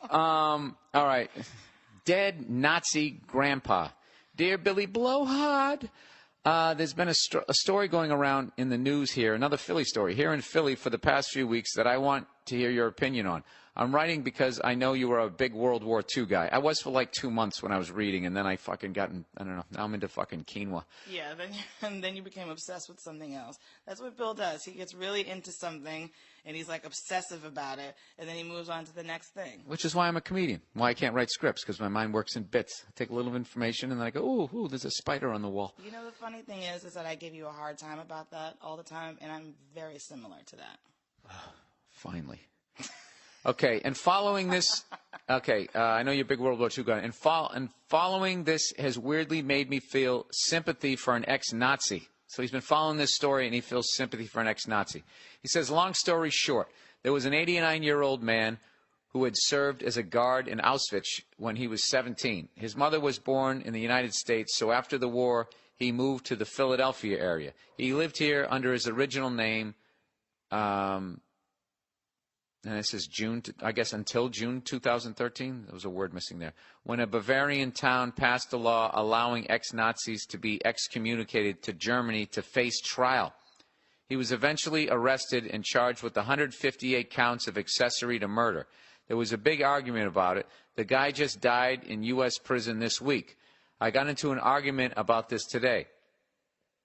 All right. Dead Nazi grandpa. Dear Billy Blowhard, there's been a story going around in the news here, another Philly story, here in Philly for the past few weeks that I want to hear your opinion on. I'm writing because I know you were a big World War II guy. I was for like 2 months when I was reading, and then I fucking gotten, I don't know, now I'm into fucking quinoa. Yeah, then you became obsessed with something else. That's what Bill does. He gets really into something, and he's like obsessive about it, and then he moves on to the next thing. Which is why I'm a comedian, why I can't write scripts, because my mind works in bits. I take a little information, and then I go, ooh, there's a spider on the wall. You know, the funny thing is that I give you a hard time about that all the time, and I'm very similar to that. Finally. Okay, and following this, I know you're a big World War II guy, and following this has weirdly made me feel sympathy for an ex-Nazi. So he's been following this story, and he feels sympathy for an ex-Nazi. He says, long story short, there was an 89-year-old man who had served as a guard in Auschwitz when he was 17. His mother was born in the United States, so after the war, he moved to the Philadelphia area. He lived here under his original name, and it says June, I guess until June 2013. There was a word missing there. When a Bavarian town passed a law allowing ex-Nazis to be excommunicated to Germany to face trial. He was eventually arrested and charged with 158 counts of accessory to murder. There was a big argument about it. The guy just died in U.S. prison this week. I got into an argument about this today.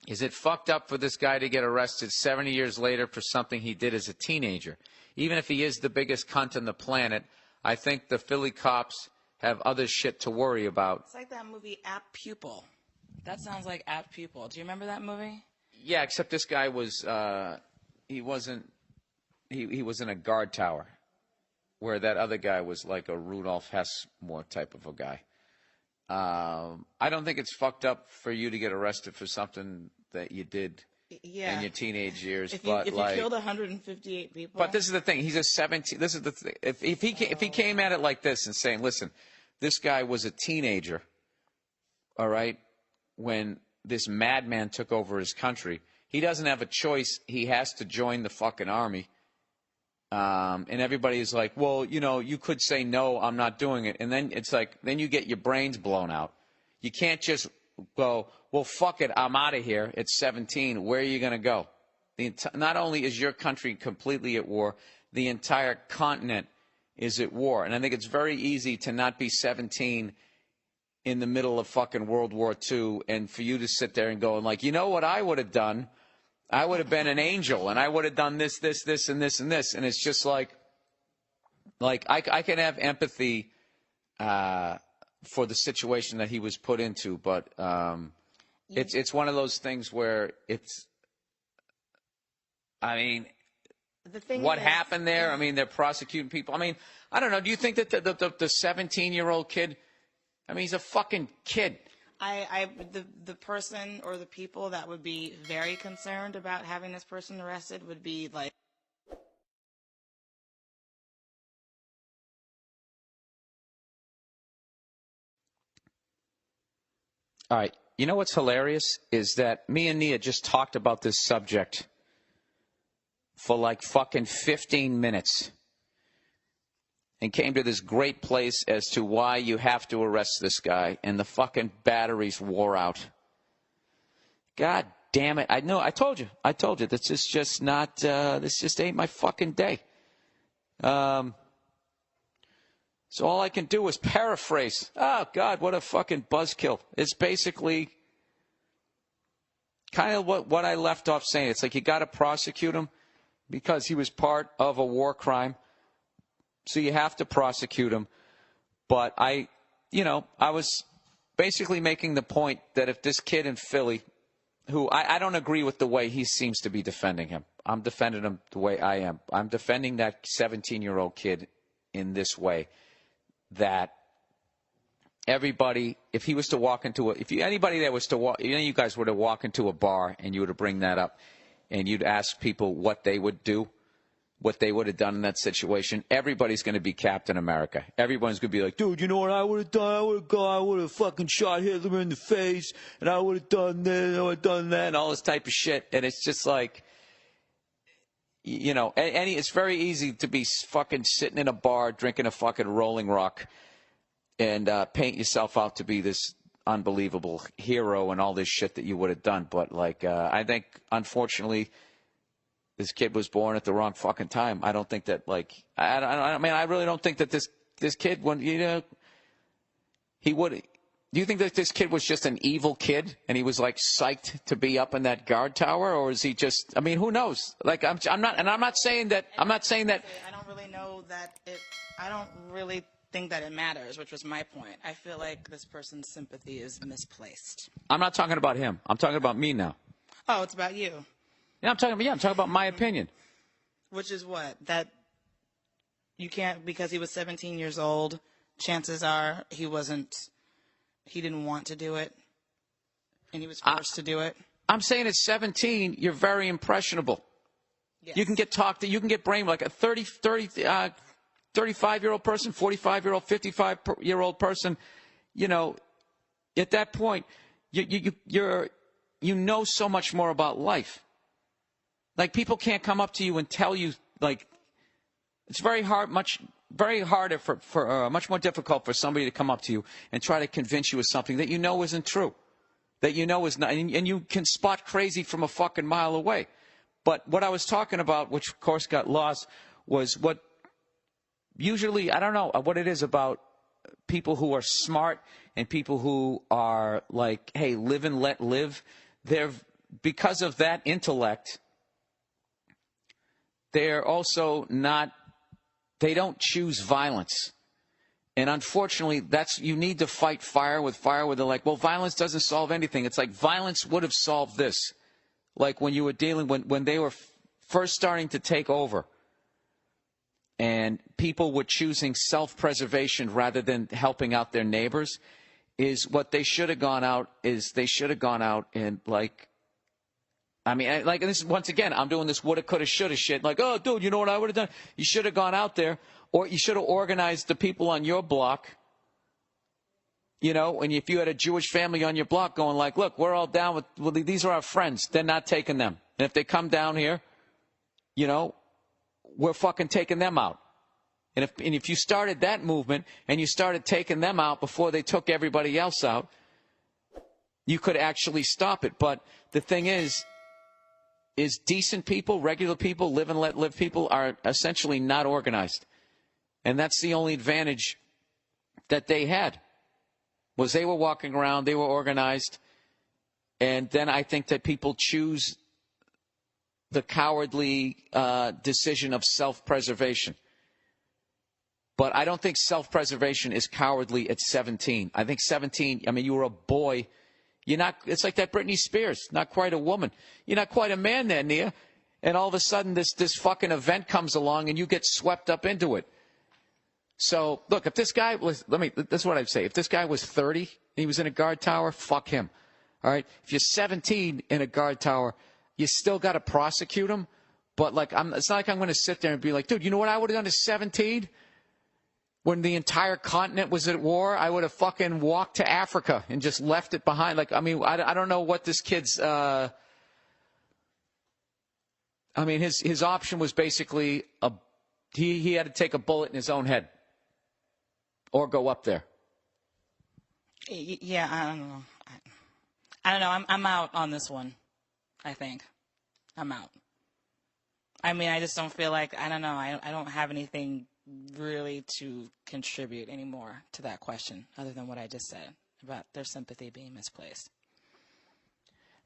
Is it fucked up for this guy to get arrested 70 years later for something he did as a teenager? Even if he is the biggest cunt on the planet, I think the Philly cops have other shit to worry about. It's like that movie Apt Pupil. That sounds like Apt Pupil. Do you remember that movie? Yeah, except this guy was, he was in a guard tower, where that other guy was like a Rudolph Hess more type of a guy. I don't think it's fucked up for you to get arrested for something that you did in your teenage years. If you killed 158 people. But this is the thing. He's a 17. This is the thing. If he came at it like this and saying, listen, this guy was a teenager, all right, when this madman took over his country, he doesn't have a choice. He has to join the fucking army. And everybody is like, well, you know, you could say, no, I'm not doing it. And then it's like, then you get your brains blown out. You can't just go, well, fuck it, I'm out of here. It's 17. Where are you going to go? Not only is your country completely at war, the entire continent is at war. And I think it's very easy to not be 17 in the middle of fucking World War II and for you to sit there and go, and like, you know what I would have done? I would have been an angel, and I would have done this, this, this, and this, and this. And it's just like I can have empathy for the situation that he was put into, but it's one of those things where it's, I mean, what happened there? I mean, they're prosecuting people. I mean, I don't know. Do you think that the 17-year-old kid, I mean, he's a fucking kid. The person or the people that would be very concerned about having this person arrested would be like. All right. You know what's hilarious is that me and Nia just talked about this subject for like fucking 15 minutes and came to this great place as to why you have to arrest this guy, and the fucking batteries wore out. God damn it. I know. I told you. This is just not, this just ain't my fucking day. So all I can do is paraphrase. Oh, God, what a fucking buzzkill. It's basically kind of what I left off saying. It's like you got to prosecute him because he was part of a war crime. So you have to prosecute him. But I was basically making the point that if this kid in Philly, who I don't agree with the way he seems to be defending him. I'm defending him the way I am. I'm defending that 17-year-old kid in this way. That everybody, if he was to walk into anybody that was to walk, you guys were to walk into a bar and you were to bring that up and you'd ask people what they would do, what they would have done in that situation, everybody's going to be Captain America. Everyone's going to be like, dude, you know what I would have done? I would have fucking shot Hitler in the face, and I would have done this, and I would have done that, and all this type of shit. And it's just like, you know, it's very easy to be fucking sitting in a bar drinking a fucking Rolling Rock and paint yourself out to be this unbelievable hero and all this shit that you would have done. But, like, I think, unfortunately, this kid was born at the wrong fucking time. I don't think that, like, I mean, I really don't think that this kid, when, you know, he would. Do you think that this kid was just an evil kid and he was like psyched to be up in that guard tower, or is he just? I mean, who knows? Like, I'm not saying that. I don't really know that I don't really think that it matters, which was my point. I feel like this person's sympathy is misplaced. I'm not talking about him. I'm talking about me now. Oh, it's about you. Yeah, I'm talking about my opinion. Which is what? That you can't, because he was 17 years old, chances are he didn't want to do it, and he was forced to do it. I'm saying at 17, you're very impressionable. Yes. You can get talked to, you can get brain like a 35-year-old person, 45-year-old, 55-year-old person. You know, at that point, you know so much more about life. Like, people can't come up to you and tell you, like, it's very hard, much more difficult for somebody to come up to you and try to convince you of something that you know isn't true, that you know is not, and you can spot crazy from a fucking mile away. But what I was talking about, which of course got lost, was what usually, I don't know what it is about people who are smart and people who are like, hey, live and let live. Because of that intellect, they're also not. They don't choose violence. And unfortunately, you need to fight fire with fire where they're like, well, violence doesn't solve anything. It's like violence would have solved this. Like when you were when they were first starting to take over and people were choosing self-preservation rather than helping out their neighbors, is what they should have gone out and like, I mean, like, this once again, I'm doing this woulda, coulda, shoulda shit. Like, oh, dude, you know what I would have done? You should have gone out there, or you should have organized the people on your block. You know, and if you had a Jewish family on your block going like, look, we're all down with, well, these are our friends. They're not taking them. And if they come down here, you know, we're fucking taking them out. And if you started that movement and you started taking them out before they took everybody else out, you could actually stop it. But the thing is decent people, regular people, live and let live people are essentially not organized. And that's the only advantage that they had, was they were walking around, they were organized. And then I think that people choose the cowardly decision of self-preservation. But I don't think self-preservation is cowardly at 17. I think 17, I mean, you were a boy. You're not, it's like that Britney Spears, not quite a woman. You're not quite a man there, Nia. And all of a sudden this fucking event comes along and you get swept up into it. So, look, if this guy was, this is what I'd say. If this guy was 30 and he was in a guard tower, fuck him. All right? If you're 17 in a guard tower, you still got to prosecute him. But, like, it's not like I'm going to sit there and be like, dude, you know what I would have done at 17? When the entire continent was at war, I would have fucking walked to Africa and just left it behind. Like, I mean, I don't know what this kid's, I mean, his option was basically, he had to take a bullet in his own head or go up there. Yeah, I don't know. I don't know. I'm out on this one, I think. I'm out. I mean, I just don't feel like, I don't know. I don't have anything really to contribute anymore to that question other than what I just said about their sympathy being misplaced.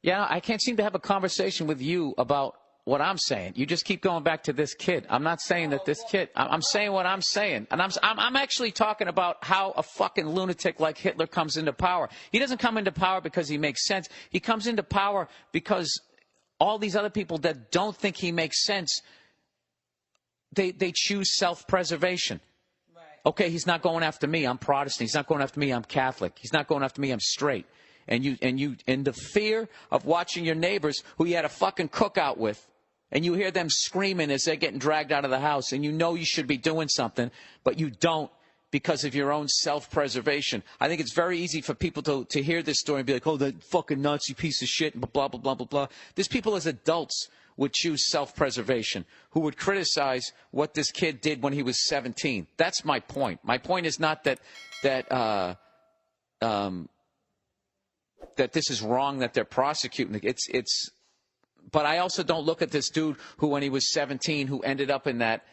Yeah, I can't seem to have a conversation with you about what I'm saying. You just keep going back to this kid. I'm not saying that this kid, I'm saying what I'm saying. And I'm actually talking about how a fucking lunatic like Hitler comes into power. He doesn't come into power because he makes sense. He comes into power because all these other people that don't think he makes sense, they choose self-preservation. Right. Okay, he's not going after me. I'm Protestant. He's not going after me. I'm Catholic. He's not going after me. I'm straight. And the fear of watching your neighbors who you had a fucking cookout with, and you hear them screaming as they're getting dragged out of the house, and you know you should be doing something, but you don't because of your own self-preservation. I think it's very easy for people to hear this story and be like, oh, that fucking Nazi piece of shit, and blah, blah, blah, blah, blah. There's people as adults would choose self-preservation, who would criticize what this kid did when he was 17. That's my point. My point is not that that this is wrong that they're prosecuting. But I also don't look at this dude who, when he was 17, who ended up in that